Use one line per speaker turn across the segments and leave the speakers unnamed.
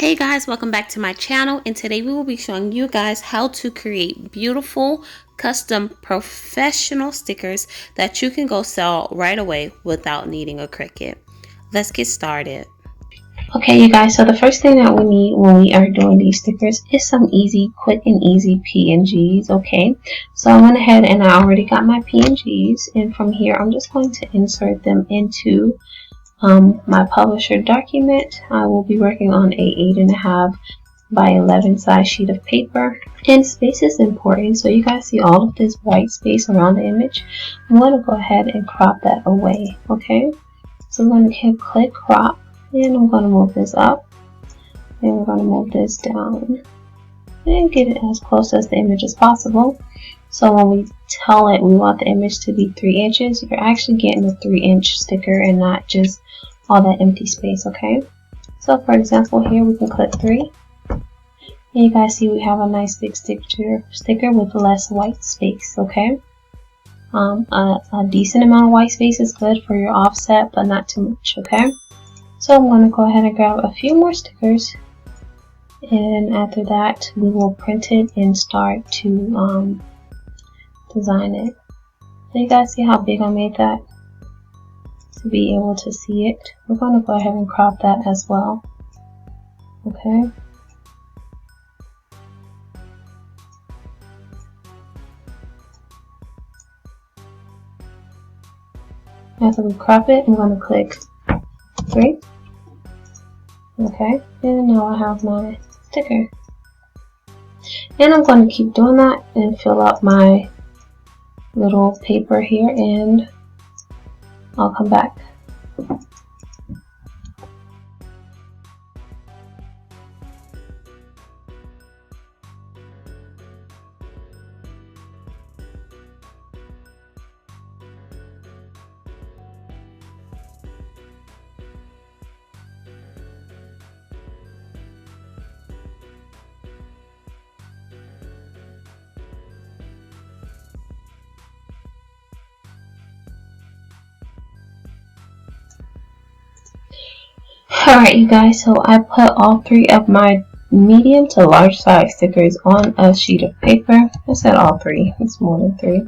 Hey guys, welcome back to my channel, and today we will be showing you guys how to create beautiful custom professional stickers that you can go sell right away without needing a Cricut. Let's get started.
Okay, you guys, so the first thing that we need when we are doing these stickers is some quick and easy PNGs, okay? So I went ahead and I already got my PNGs, and from here I'm just going to insert them into my publisher document. I will be working on a 8.5 by 11 size sheet of paper, and space is important. So you guys see all of this white space around the image. I'm going to go ahead and crop that away, okay? So I'm going to hit click crop, and I'm going to move this up, and we're going to move this down and get it as close as the image as possible. So when we tell it we want the image to be 3 inches, you're actually getting a 3-inch sticker and not just all that empty space, okay? So for example, here we can click 3. And you guys see we have a nice big sticker with less white space, okay? A decent amount of white space is good for your offset, but not too much, okay? So I'm going to go ahead and grab a few more stickers, and after that we will print it and start to design it. So you guys see how big I made that to be able to see it. We're going to go ahead and crop that as well, okay? After we crop it, I'm going to click 3. Okay, and now I have my sticker. And I'm going to keep doing that and fill up my little paper here, and I'll come back. Alright you guys, so I put all 3 of my medium to large size stickers on a sheet of paper. I said all 3, it's more than 3.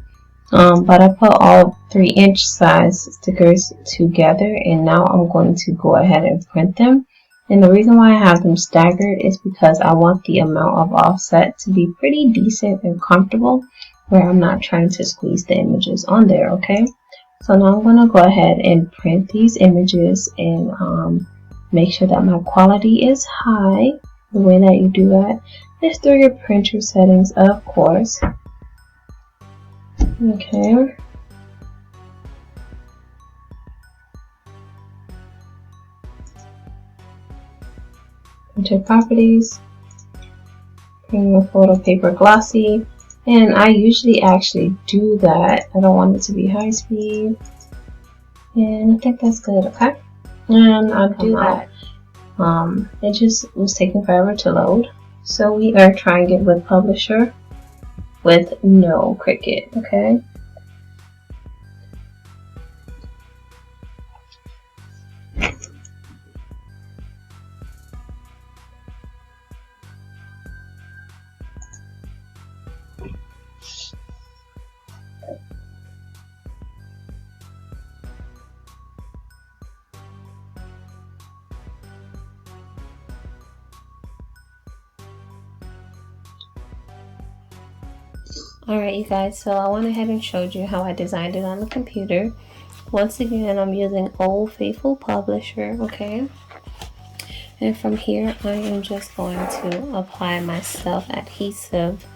But I put all 3-inch size stickers together, and now I'm going to go ahead and print them. And the reason why I have them staggered is because I want the amount of offset to be pretty decent and comfortable, where I'm not trying to squeeze the images on there, okay? So now I'm going to go ahead and print these images and make sure that my quality is high. The way that you do that is through your printer settings, of course. Okay. Printer properties. Bring your photo paper glossy. And I usually actually do that. I don't want it to be high speed. And I think that's good, okay? And I'll do that. It just was taking forever to load. So we are trying it with Publisher with no Cricut, okay?
Alright you guys, so I went ahead and showed you how I designed it on the computer. Once again, I'm using Old Faithful Publisher, okay? And from here, I am just going to apply my self-adhesive,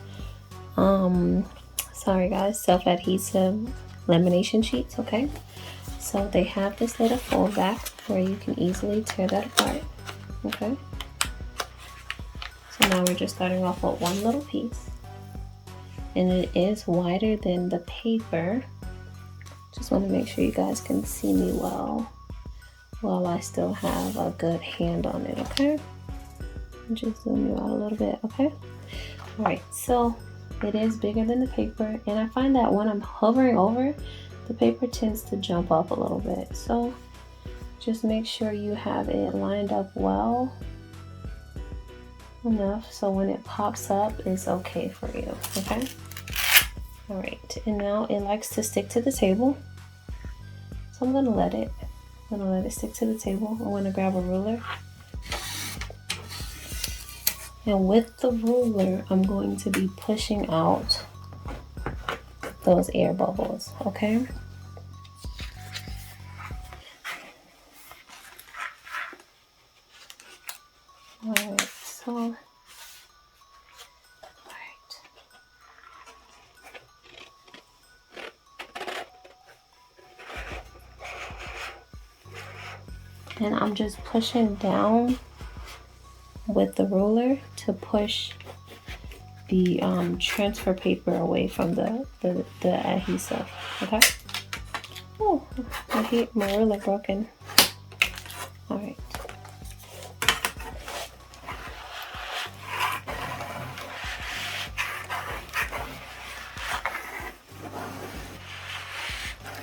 self-adhesive lamination sheets, okay? So they have this little fold back where you can easily tear that apart, okay? So now we're just starting off with one little piece. And it is wider than the paper. Just want to make sure you guys can see me well while I still have a good hand on it, okay? Just zoom you out a little bit, okay? Alright, so it is bigger than the paper, and I find that when I'm hovering over, the paper tends to jump up a little bit. So just make sure you have it lined up well enough so when it pops up, it's okay for you, okay? All right, and now it likes to stick to the table. So I'm gonna let it stick to the table. I'm gonna grab a ruler. And with the ruler, I'm going to be pushing out those air bubbles, okay? All right, so, all right. And I'm just pushing down with the ruler to push the transfer paper away from the adhesive, okay? Oh, my ruler broken. All right.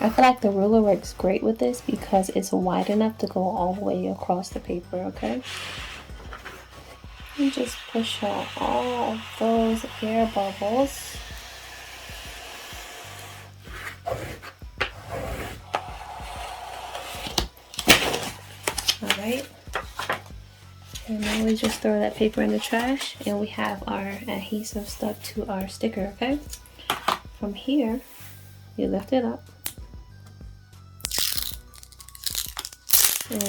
I feel like the ruler works great with this because it's wide enough to go all the way across the paper, okay? And just push out all of those air bubbles. Alright. And now we just throw that paper in the trash and we have our adhesive stuck to our sticker, okay? From here, you lift it up. And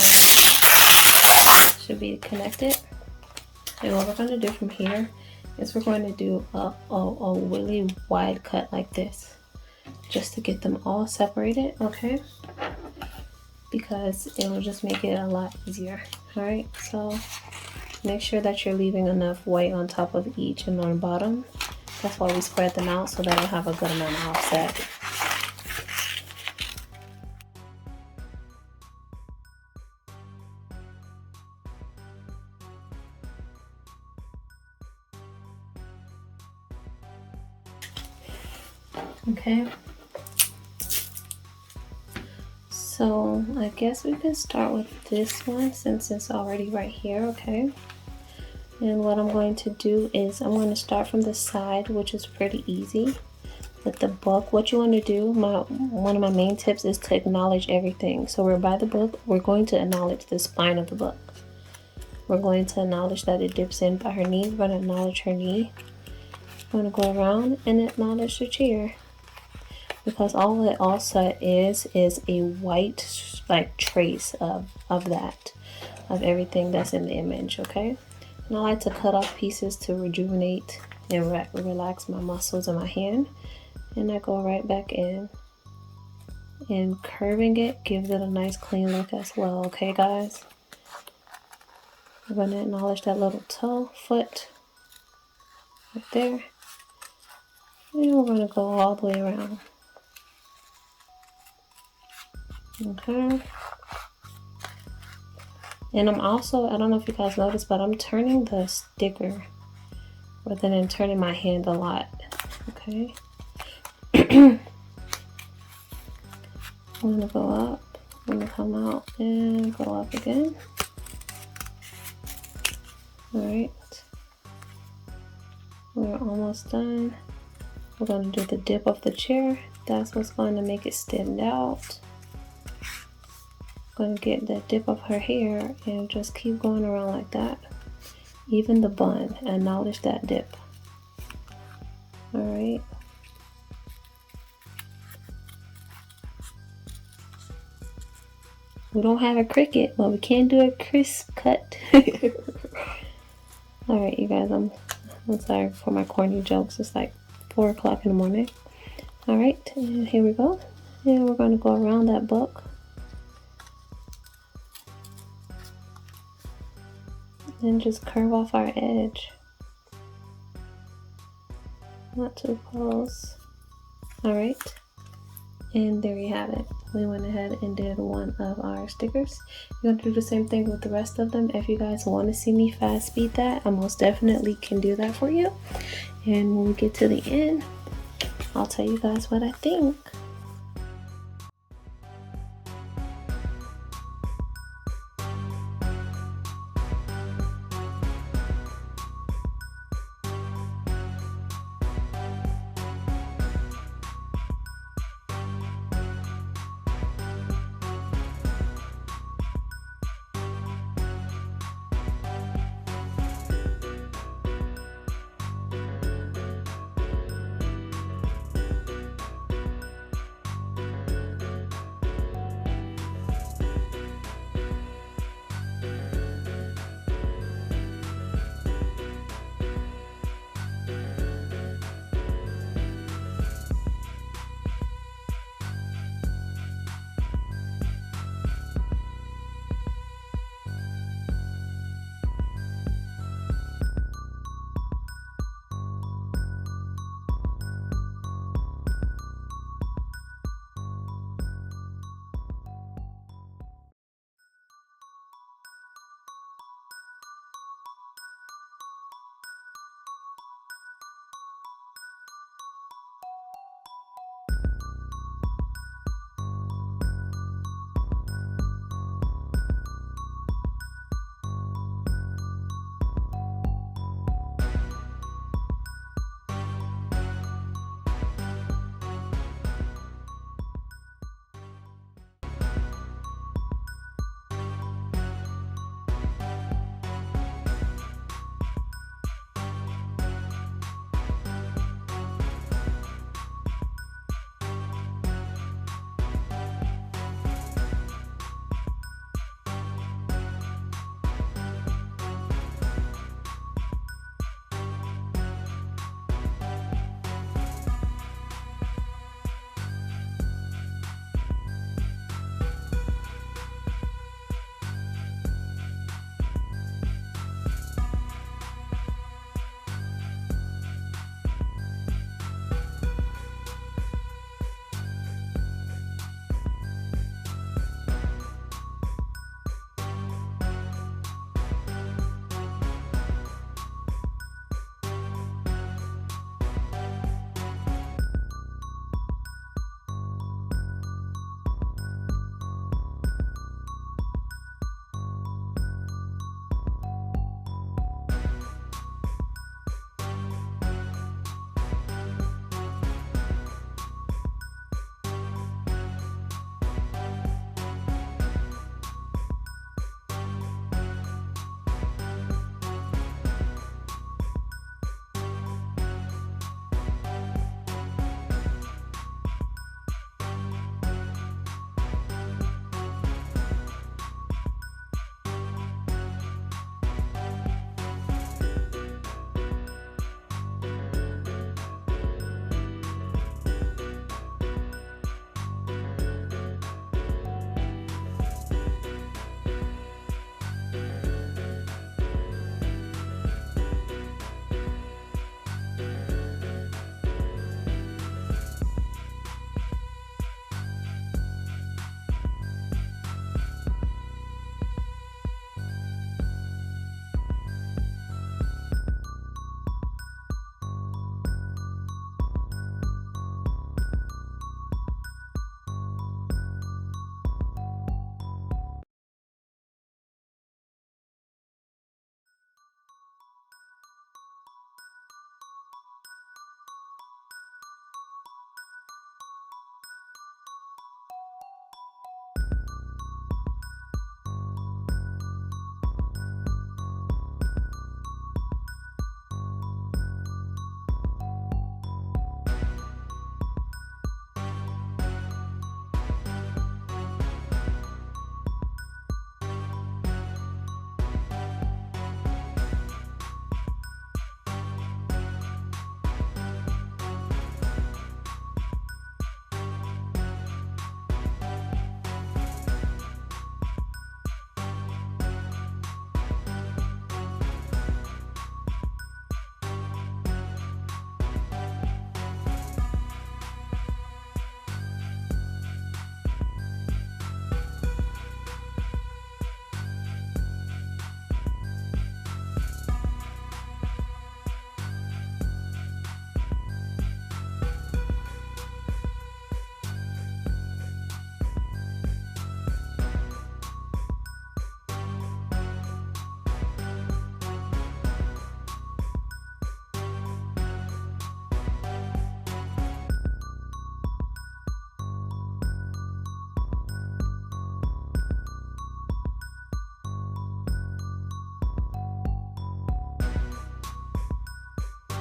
should be connected. And what we're going to do from here is we're going to do a really wide cut like this, just to get them all separated, okay? Because it will just make it a lot easier. All right, so make sure that you're leaving enough white on top of each and on the bottom. That's why we spread them out, so that it'll have a good amount of offset. Okay, so I guess we can start with this one since it's already right here, okay? And what I'm going to do is I'm going to start from the side, which is pretty easy. With the book, what you want to do, one of my main tips is to acknowledge everything. So we're by the book, we're going to acknowledge the spine of the book. We're going to acknowledge that it dips in by her knee. We're going to acknowledge her knee. We're going to go around and acknowledge the chair. Because all it also is a white like trace of everything that's in the image, okay? And I like to cut off pieces to rejuvenate and relax my muscles in my hand. And I go right back in. And curving it gives it a nice clean look as well, okay guys? We're going to acknowledge that little toe, foot, right there. And we're going to go all the way around. Okay. And I'm also, I don't know if you guys noticed, but I'm turning the sticker rather than turning my hand a lot. Okay. I'm gonna go up, I'm gonna come out and go up again. Alright. We're almost done. We're gonna do the dip of the chair. That's what's going to make it stand out. Going to get the dip of her hair and just keep going around like that. Even the bun, acknowledge that dip. Alright. We don't have a Cricut, but we can do a crisp cut. Alright, you guys, I'm sorry for my corny jokes. It's like 4 o'clock in the morning. Alright, and here we go. And we're going to go around that book. And just curve off our edge. Not too close. Alright. And there you have it. We went ahead and did one of our stickers. You're going to do the same thing with the rest of them. If you guys want to see me fast speed that, I most definitely can do that for you. And when we get to the end, I'll tell you guys what I think.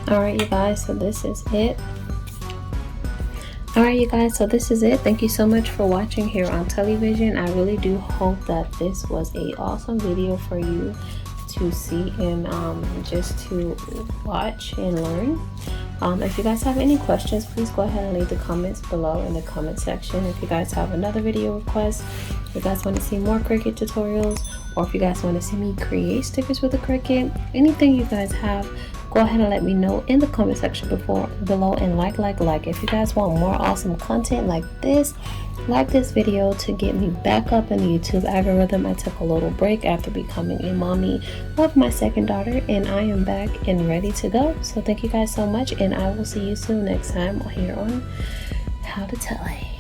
Alright you guys, so this is it. Alright you guys, so this is it. Thank you so much for watching here on television. I really do hope that this was a awesome video for you to see and just to watch and learn. If you guys have any questions, please go ahead and leave the comments below in the comment section. If you guys have another video request, if you guys want to see more Cricut tutorials, or if you guys want to see me create stickers with a Cricut, anything you guys have, go ahead and let me know in the comment section below, and like. If you guys want more awesome content like this video to get me back up in the YouTube algorithm. I took a little break after becoming a mommy of my second daughter, and I am back and ready to go. So thank you guys so much, and I will see you soon next time here on HowtoTully.